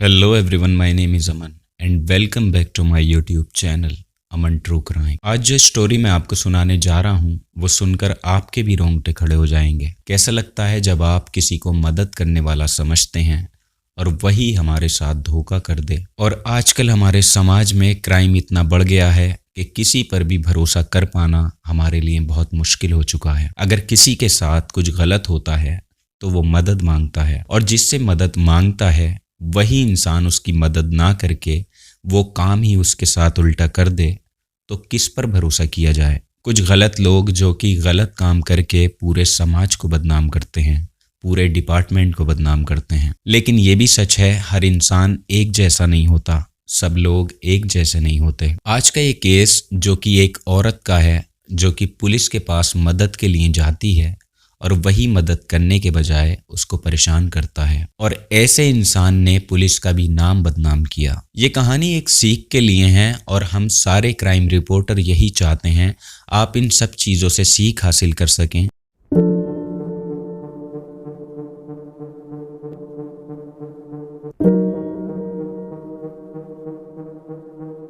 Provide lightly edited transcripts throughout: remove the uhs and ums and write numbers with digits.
Hello everyone, my name is Aman and welcome back to my YouTube channel Aman true crime. आज जो story मैं आपको सुनाने जा रहा हूँ वो सुनकर आपके भी रोंगटे खड़े हो जाएंगे। कैसा लगता है जब आप किसी को मदद करने वाला समझते हैं और वही हमारे साथ धोखा कर दे। और आजकल हमारे समाज में क्राइम इतना बढ़ गया है कि किसी पर भी भरोसा कर पाना हमारे लिए बहुत मुश्किल हो चुका है। अगर किसी के साथ कुछ गलत होता है तो वो मदद मांगता है और जिससे मदद मांगता है वही इंसान उसकी मदद ना करके वो काम ही उसके साथ उल्टा कर दे तो किस पर भरोसा किया जाए। कुछ गलत लोग जो कि गलत काम करके पूरे समाज को बदनाम करते हैं, पूरे डिपार्टमेंट को बदनाम करते हैं। लेकिन ये भी सच है, हर इंसान एक जैसा नहीं होता, सब लोग एक जैसे नहीं होते। आज का ये केस जो कि एक औरत का है जो कि पुलिस के पास मदद के लिए जाती है और वही मदद करने के बजाय उसको परेशान करता है और ऐसे इंसान ने पुलिस का भी नाम बदनाम किया। ये कहानी एक सीख के लिए है और हम सारे क्राइम रिपोर्टर यही चाहते हैं आप इन सब चीज़ों से सीख हासिल कर सकें।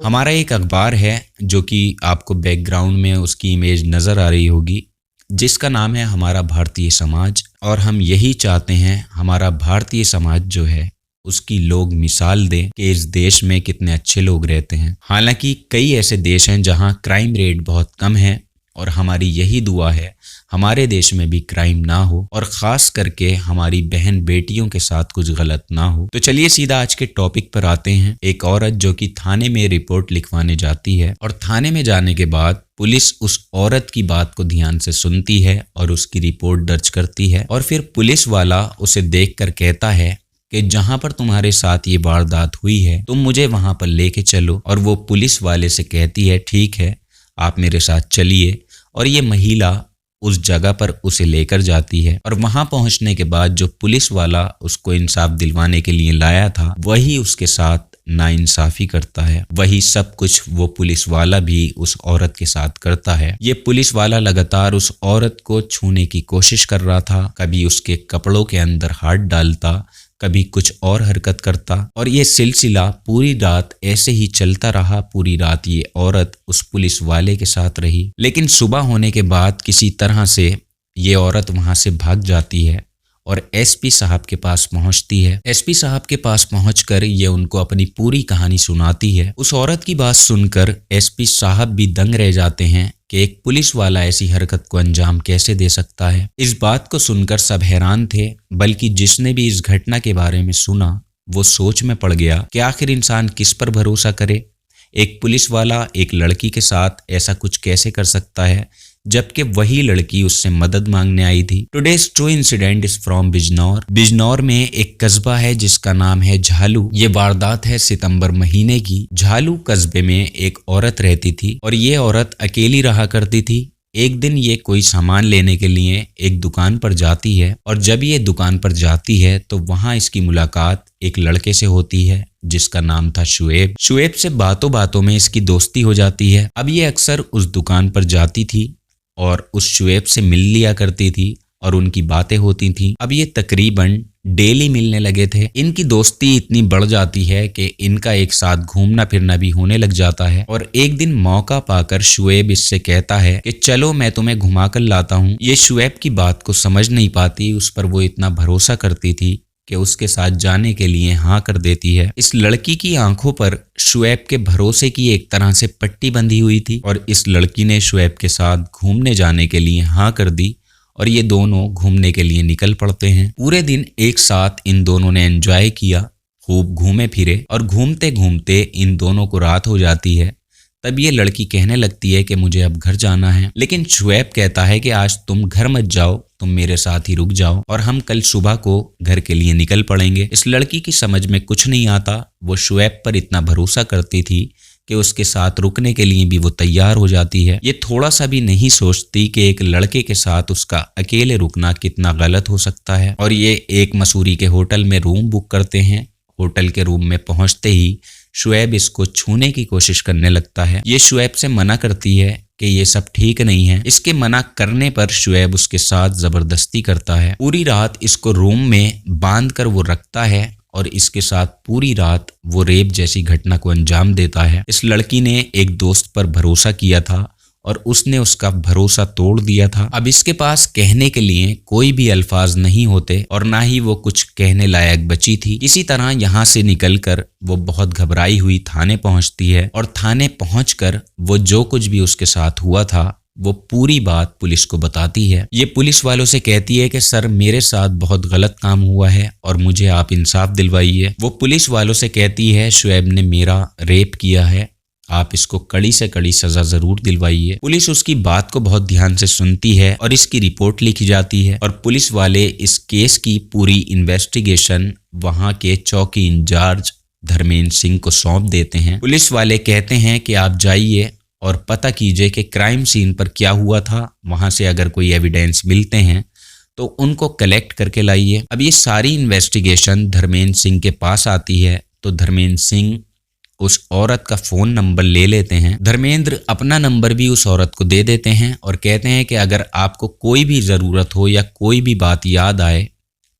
हमारा एक अखबार है जो कि आपको बैकग्राउंड में उसकी इमेज नज़र आ रही होगी, जिसका नाम है हमारा भारतीय समाज। और हम यही चाहते हैं हमारा भारतीय समाज जो है उसकी लोग मिसाल दें कि इस देश में कितने अच्छे लोग रहते हैं। हालांकि कई ऐसे देश हैं जहां क्राइम रेट बहुत कम है और हमारी यही दुआ है हमारे देश में भी क्राइम ना हो और ख़ास करके हमारी बहन बेटियों के साथ कुछ गलत ना हो। तो चलिए सीधा आज के टॉपिक पर आते हैं। एक औरत जो कि थाने में रिपोर्ट लिखवाने जाती है और थाने में जाने के बाद पुलिस उस औरत की बात को ध्यान से सुनती है और उसकी रिपोर्ट दर्ज करती है और फिर पुलिस वाला उसे देखकर कहता है कि जहां पर तुम्हारे साथ ये वारदात हुई है तुम मुझे वहां पर लेके चलो। और वो पुलिस वाले से कहती है ठीक है आप मेरे साथ चलिए। और ये महिला उस जगह पर उसे लेकर जाती है और वहां पहुंचने के बाद जो पुलिस वाला उसको इंसाफ दिलवाने के लिए लाया था वही उसके साथ नाइंसाफी करता है। वही सब कुछ वो पुलिस वाला भी उस औरत के साथ करता है। ये पुलिस वाला लगातार उस औरत को छूने की कोशिश कर रहा था, कभी उसके कपड़ों के अंदर हाथ डालता, कभी कुछ और हरकत करता और ये सिलसिला पूरी रात ऐसे ही चलता रहा। पूरी रात ये औरत उस पुलिस वाले के साथ रही। लेकिन सुबह होने के बाद किसी तरह से ये औरत वहां से भाग जाती है और एसपी साहब के पास पहुंचती है। एसपी साहब के पास पहुंचकर ये उनको अपनी पूरी कहानी सुनाती है। उस औरत की बात सुनकर एसपी साहब भी दंग रह जाते हैं कि एक पुलिस वाला ऐसी हरकत को अंजाम कैसे दे सकता है। इस बात को सुनकर सब हैरान थे, बल्कि जिसने भी इस घटना के बारे में सुना वो सोच में पड़ गया कि आखिर इंसान किस पर भरोसा करे। एक पुलिस वाला एक लड़की के साथ ऐसा कुछ कैसे कर सकता है जबकि वही लड़की उससे मदद मांगने आई थी। Today's true incident is from Bijnor. Bijnor में एक कस्बा है जिसका नाम है झालू। ये वारदात है सितंबर महीने की। झालू कस्बे में एक औरत रहती थी और ये औरत अकेली रहा करती थी। एक दिन ये कोई सामान लेने के लिए एक दुकान पर जाती है और जब ये दुकान पर जाती है तो वहां इसकी मुलाकात एक लड़के से होती है जिसका नाम था शुएब। शुएब से बातों बातों में इसकी दोस्ती हो जाती है। अब ये अक्सर उस दुकान पर जाती थी और उस शुएब से मिल लिया करती थी और उनकी बातें होती थी। अब ये तकरीबन डेली मिलने लगे थे। इनकी दोस्ती इतनी बढ़ जाती है कि इनका एक साथ घूमना फिरना भी होने लग जाता है। और एक दिन मौका पाकर शुएब इससे कहता है कि चलो मैं तुम्हें घुमा कर लाता हूँ। ये शुएब की बात को समझ नहीं पाती, उस पर वो इतना भरोसा करती थी कि उसके साथ जाने के लिए हाँ कर देती है। इस लड़की की आंखों पर शुएब के भरोसे की एक तरह से पट्टी बंधी हुई थी और इस लड़की ने शुएब के साथ घूमने जाने के लिए हाँ कर दी और ये दोनों घूमने के लिए निकल पड़ते हैं। पूरे दिन एक साथ इन दोनों ने एंजॉय किया, खूब घूमे फिरे और घूमते घूमते इन दोनों को रात हो जाती है। तब ये लड़की कहने लगती है कि मुझे अब घर जाना है, लेकिन शुएब कहता है कि आज तुम घर मत जाओ, तुम मेरे साथ ही रुक जाओ और हम कल सुबह को घर के लिए निकल पड़ेंगे। इस लड़की की समझ में कुछ नहीं आता। वो शुएब पर इतना भरोसा करती थी कि उसके साथ रुकने के लिए भी वो तैयार हो जाती है। ये थोड़ा सा भी नहीं सोचती कि एक लड़के के साथ उसका अकेले रुकना कितना गलत हो सकता है। और ये एक मसूरी के होटल में रूम बुक करते हैं। होटल के रूम में पहुंचते ही शुएब इसको छूने की कोशिश करने लगता है। ये शुएब से मना करती है कि ये सब ठीक नहीं है। इसके मना करने पर शुएब उसके साथ जबरदस्ती करता है। पूरी रात इसको रूम में बांध कर वो रखता है और इसके साथ पूरी रात वो रेप जैसी घटना को अंजाम देता है। इस लड़की ने एक दोस्त पर भरोसा किया था और उसने उसका भरोसा तोड़ दिया था। अब इसके पास कहने के लिए कोई भी अल्फाज नहीं होते और ना ही वो कुछ कहने लायक बची थी। किसी तरह यहाँ से निकलकर वो बहुत घबराई हुई थाने पहुंचती है और थाने पहुंचकर वो जो कुछ भी उसके साथ हुआ था वो पूरी बात पुलिस को बताती है। ये पुलिस वालों से कहती है कि सर मेरे साथ बहुत गलत काम हुआ है और मुझे आप इंसाफ दिलवाइए। वो पुलिस वालों से कहती है शुएब ने मेरा रेप किया है, आप इसको कड़ी से कड़ी सजा जरूर दिलवाइए। पुलिस उसकी बात को बहुत ध्यान से सुनती है और इसकी रिपोर्ट लिखी जाती है और पुलिस वाले इस केस की पूरी इन्वेस्टिगेशन वहां के चौकी इंचार्ज धर्मेंद्र सिंह को सौंप देते हैं। पुलिस वाले कहते हैं कि आप जाइए और पता कीजिए कि क्राइम सीन पर क्या हुआ था, वहां से अगर कोई एविडेंस मिलते हैं तो उनको कलेक्ट करके लाइए। अब ये सारी इन्वेस्टिगेशन धर्मेंद्र सिंह के पास आती है तो धर्मेंद्र सिंह उस औरत का फोन नंबर ले लेते हैं। धर्मेंद्र अपना नंबर भी उस औरत को दे देते हैं और कहते हैं कि अगर आपको कोई भी ज़रूरत हो या कोई भी बात याद आए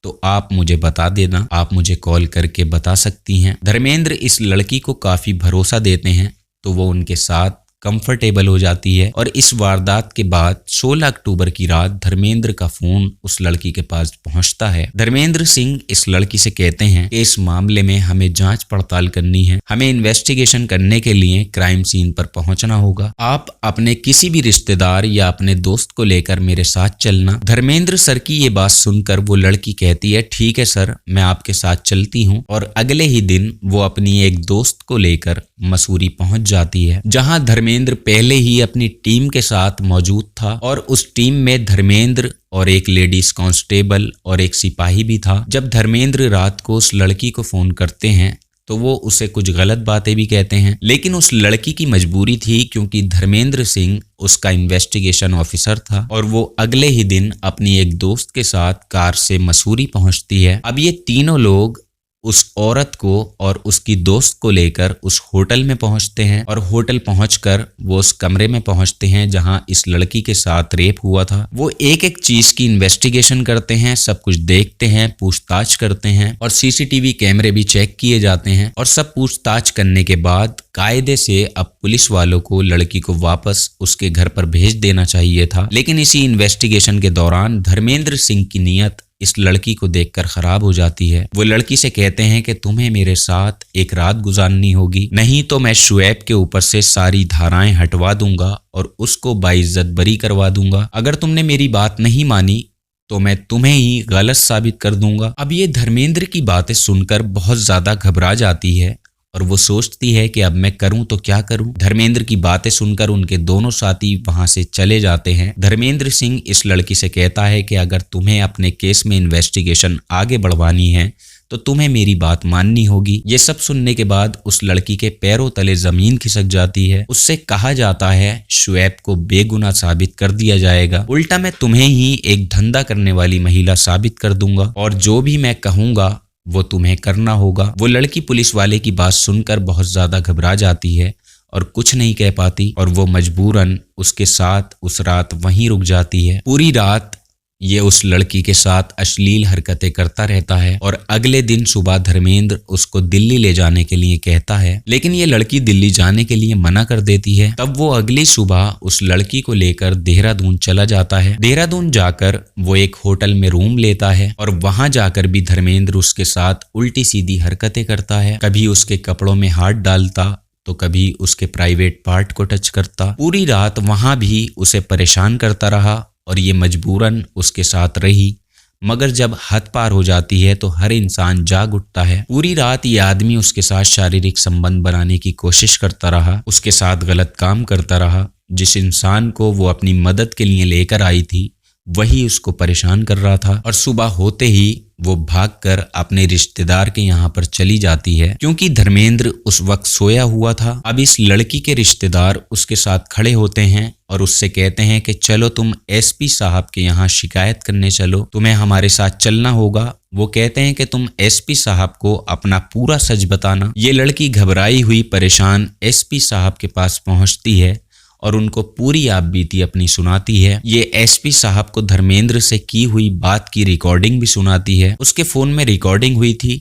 तो आप मुझे बता देना, आप मुझे कॉल करके बता सकती हैं। धर्मेंद्र इस लड़की को काफ़ी भरोसा देते हैं तो वो उनके साथ कंफर्टेबल हो जाती है और इस वारदात के बाद 16 अक्टूबर की रात धर्मेंद्र का फोन उस लड़की के पास पहुंचता है। धर्मेंद्र सिंह इस लड़की से कहते हैं कि इस मामले में हमें जांच पड़ताल करनी है, हमें इन्वेस्टिगेशन करने के लिए क्राइम सीन पर पहुंचना होगा। आप अपने किसी भी रिश्तेदार या अपने दोस्त को लेकर मेरे साथ चलना। धर्मेंद्र सर की ये बात सुनकर वो लड़की कहती है ठीक है सर, मैं आपके साथ चलती हूँ और अगले ही दिन वो अपनी एक दोस्त को लेकर मसूरी पहुंच जाती है, जहां धर्मेंद्र पहले ही अपनी टीम के साथ मौजूद था और उस टीम में धर्मेंद्र और एक लेडीज कांस्टेबल और एक सिपाही भी था। जब धर्मेंद्र रात को उस लड़की को फोन करते हैं तो वो उसे कुछ गलत बातें भी कहते हैं, लेकिन उस लड़की की मजबूरी थी क्योंकि धर्मेंद्र सिंह उसका इन्वेस्टिगेशन ऑफिसर था और वो अगले ही दिन अपनी एक दोस्त के साथ कार से मसूरी पहुंचती है। अब ये तीनों लोग उस औरत को और उसकी दोस्त को लेकर उस होटल में पहुंचते हैं और होटल पहुंचकर वो उस कमरे में पहुंचते हैं जहां इस लड़की के साथ रेप हुआ था। वो एक एक चीज की इन्वेस्टिगेशन करते हैं, सब कुछ देखते हैं, पूछताछ करते हैं और सीसीटीवी कैमरे भी चेक किए जाते हैं और सब पूछताछ करने के बाद कायदे से अब पुलिस वालों को लड़की को वापस उसके घर पर भेज देना चाहिए था। लेकिन इसी इन्वेस्टिगेशन के दौरान धर्मेंद्र सिंह की नीयत इस लड़की को देखकर खराब हो जाती है। वो लड़की से कहते हैं कि तुम्हें मेरे साथ एक रात गुजारनी होगी, नहीं तो मैं शुएब के ऊपर से सारी धाराएं हटवा दूंगा और उसको बाइज्जत बरी करवा दूंगा। अगर तुमने मेरी बात नहीं मानी तो मैं तुम्हें ही गलत साबित कर दूंगा। अब ये धर्मेंद्र की बातें सुनकर बहुत ज्यादा घबरा जाती है और वो सोचती है कि अब मैं करूं तो क्या करूं। धर्मेंद्र की बातें सुनकर उनके दोनों साथी वहां से चले जाते हैं। धर्मेंद्र सिंह इस लड़की से कहता है कि अगर तुम्हें अपने केस में इन्वेस्टिगेशन आगे बढ़वानी है तो तुम्हें मेरी बात माननी होगी। ये सब सुनने के बाद उस लड़की के पैरों तले जमीन खिसक जाती है। उससे कहा जाता है शुएब को बेगुनाह साबित कर दिया जाएगा, उल्टा मैं तुम्हें ही एक धंधा करने वाली महिला साबित कर दूंगा और जो भी मैं कहूंगा वो तुम्हें करना होगा। वो लड़की पुलिस वाले की बात सुनकर बहुत ज्यादा घबरा जाती है और कुछ नहीं कह पाती और वो मजबूरन उसके साथ उस रात वहीं रुक जाती है। पूरी रात ये उस लड़की के साथ अश्लील हरकतें करता रहता है और अगले दिन सुबह धर्मेंद्र उसको दिल्ली ले जाने के लिए कहता है, लेकिन ये लड़की दिल्ली जाने के लिए मना कर देती है। तब वो अगली सुबह उस लड़की को लेकर देहरादून चला जाता है। देहरादून जाकर वो एक होटल में रूम लेता है और वहां जाकर भी धर्मेंद्र उसके साथ उल्टी सीधी हरकतें करता है। कभी उसके कपड़ों में हाथ डालता तो कभी उसके प्राइवेट पार्ट को टच करता। पूरी रात वहां भी उसे परेशान करता रहा और ये मजबूरन उसके साथ रही, मगर जब हद पार हो जाती है तो हर इंसान जाग उठता है। पूरी रात ये आदमी उसके साथ शारीरिक संबंध बनाने की कोशिश करता रहा, उसके साथ गलत काम करता रहा। जिस इंसान को वो अपनी मदद के लिए लेकर आई थी वही उसको परेशान कर रहा था और सुबह होते ही वो भागकर अपने रिश्तेदार के यहाँ पर चली जाती है क्योंकि धर्मेंद्र उस वक्त सोया हुआ था। अब इस लड़की के रिश्तेदार उसके साथ खड़े होते हैं और उससे कहते हैं कि चलो तुम एसपी साहब के यहाँ शिकायत करने चलो, तुम्हें हमारे साथ चलना होगा। वो कहते हैं कि तुम एसपी साहब को अपना पूरा सच बताना। ये लड़की घबराई हुई परेशान एसपी साहब के पास पहुंचती है और उनको पूरी आप बीती अपनी सुनाती है। ये एसपी साहब को धर्मेंद्र से की हुई बात की रिकॉर्डिंग भी सुनाती है। उसके फोन में रिकॉर्डिंग हुई थी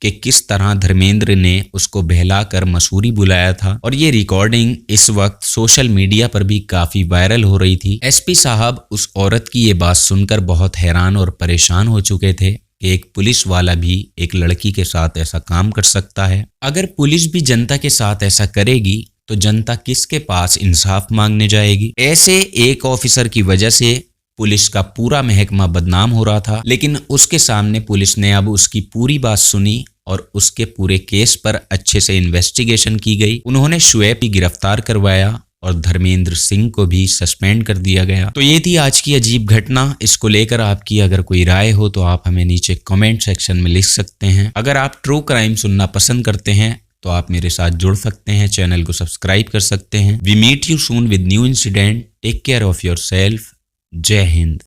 कि किस तरह धर्मेंद्र ने उसको बहलाकर मसूरी बुलाया था। और ये रिकॉर्डिंग इस वक्त सोशल मीडिया पर भी काफी वायरल हो रही थी। एसपी साहब उस औरत की ये बात सुनकर बहुत हैरान और परेशान हो चुके थे कि एक पुलिस वाला भी एक लड़की के साथ ऐसा काम कर सकता है। अगर पुलिस भी जनता के साथ ऐसा करेगी तो जनता किसके पास इंसाफ मांगने जाएगी। ऐसे एक ऑफिसर की वजह से पुलिस का पूरा महकमा बदनाम हो रहा था, लेकिन उसके सामने पुलिस ने अब उसकी पूरी बात सुनी और उसके पूरे केस पर अच्छे से इन्वेस्टिगेशन की गई। उन्होंने शुएब की गिरफ्तार करवाया और धर्मेंद्र सिंह को भी सस्पेंड कर दिया गया। तो ये थी आज की अजीब घटना। इसको लेकर आपकी अगर कोई राय हो तो आप हमें नीचे कमेंट सेक्शन में लिख सकते हैं। अगर आप ट्रू क्राइम सुनना पसंद करते हैं तो आप मेरे साथ जुड़ सकते हैं, चैनल को सब्सक्राइब कर सकते हैं। We meet you soon with new incident. Take care of your self. Jai Hind.